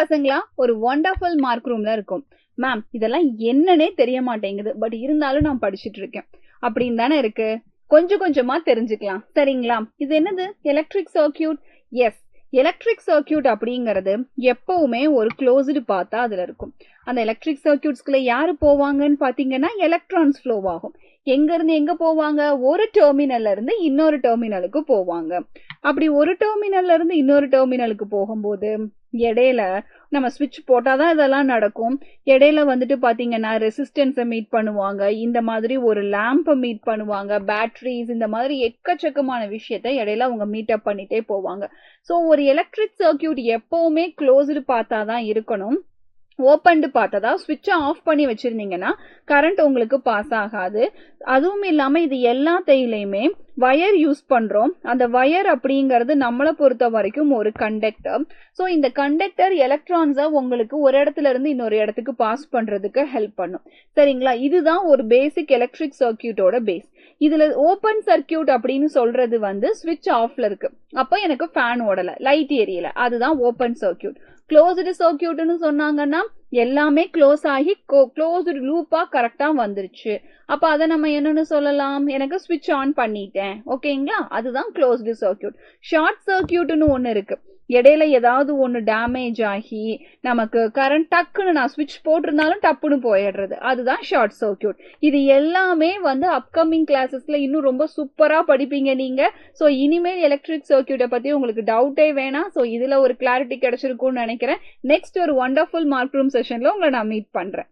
பசங்களா, ஒரு wonderful mark ரூம்ல இருக்கும். மேம் இதெல்லாம் என்னன்னே தெரிய மாட்டேங்குது, பட் இருந்தாலும் நான் படிச்சுட்டு இருக்கேன் அப்படின்னு தானே இருக்கு. கொஞ்சம் கொஞ்சமா தெரிஞ்சுக்கலாம் சரிங்களா. இது என்னது, electric circuit. Yes, electric circuit அப்படிங்கிறது எப்பவுமே ஒரு க்ளோஸ்டு பாத்தா அதுல இருக்கும். அந்த எலக்ட்ரிக் சர்க்கியூட்ஸ்குள்ள யாரு போவாங்கன்னு பாத்தீங்கன்னா எலக்ட்ரான்ஸ் ஃப்ளோ ஆகும். எங்க இருந்து எங்க போவாங்க, ஒரு டெர்மினல்ல இருந்து இன்னொரு டெர்மினலுக்கு போவாங்க. அப்படி ஒரு டெர்மினல்ல இருந்து இன்னொரு டெர்மினலுக்கு போகும்போது இடையில நம்ம ஸ்விட்ச் போட்டாதான் இதெல்லாம் நடக்கும். இடையில வந்துட்டு பாத்தீங்கன்னா ரெசிஸ்டன்ஸை மீட் பண்ணுவாங்க, இந்த மாதிரி ஒரு லேம்பை மீட் பண்ணுவாங்க, பேட்டரிஸ், இந்த மாதிரி எக்கச்சக்கமான விஷயத்த இடையில அவங்க மீட் அப் பண்ணிட்டே போவாங்க. ஸோ ஒரு எலக்ட்ரிக் சர்க்கியூட் எப்பவுமே க்ளோஸ்டு பார்த்தாதான் இருக்கணும். ஓப்பன்டு பார்த்ததா ஸ்விட்சை ஆஃப் பண்ணி வச்சிருந்தீங்கன்னா கரண்ட் உங்களுக்கு பாஸ் ஆகாது. அதுவும் இல்லாம இது எல்லாத்தையுமே வயர் யூஸ் பண்றோம். அந்த வயர் அப்படிங்கிறது நம்மளை பொறுத்த வரைக்கும் ஒரு கண்டக்டர். ஸோ இந்த கண்டக்டர் எலக்ட்ரான்ஸை உங்களுக்கு ஒரு இடத்துல இருந்து இன்னொரு இடத்துக்கு பாஸ் பண்றதுக்கு ஹெல்ப் பண்ணும் சரிங்களா. இதுதான் ஒரு பேசிக் எலக்ட்ரிக் சர்க்கியூட்டோட பேஸ். இதுல ஓப்பன் சர்க்கியூட் அப்படின்னு சொல்றது வந்து ஸ்விட்ச் ஆஃப்ல இருக்கு, அப்ப எனக்கு ஃபேன் ஓடல, லைட் எரியல, அதுதான் ஓப்பன் சர்க்கியூட். க்ளோஸ்டு சர்க்கியூட்னு சொன்னாங்கன்னா எல்லாமே க்ளோஸ் ஆகி க்ளோஸ்டு லூப்பா கரெக்டா வந்துருச்சு. அப்ப அதை நம்ம என்னன்னு சொல்லலாம், எனக்கு ஸ்விட்ச் ஆன் பண்ணிட்டேன் ஓகேங்களா, அதுதான் க்ளோஸ்டு சர்க்கியூட். ஷார்ட் சர்க்கியூட்னு ஒன்னு இருக்கு. இடையில ஏதாவது ஒன்னு டேமேஜ் ஆகி நமக்கு கரண்ட் டக்குன்னு நான் ஸ்விட்ச் போட்டிருந்தாலும் டப்புன்னு போயிடுறது, அதுதான் ஷார்ட் சர்க்கியூட். இது எல்லாமே வந்து அப்கமிங் கிளாஸஸ்ல இன்னும் ரொம்ப சூப்பரா படிப்பீங்க நீங்க. ஸோ இனிமேல் எலக்ட்ரிக் சர்க்கியூட்டை பத்தி உங்களுக்கு டவுட்டே வேணாம். ஸோ இதுல ஒரு கிளாரிட்டி கிடைச்சிருக்கும்னு நினைக்கிறேன். நெக்ஸ்ட் ஒரு வண்டர்ஃபுல் மார்க் ரூம் செஷன்ல உங்களை நான் மீட் பண்றேன்.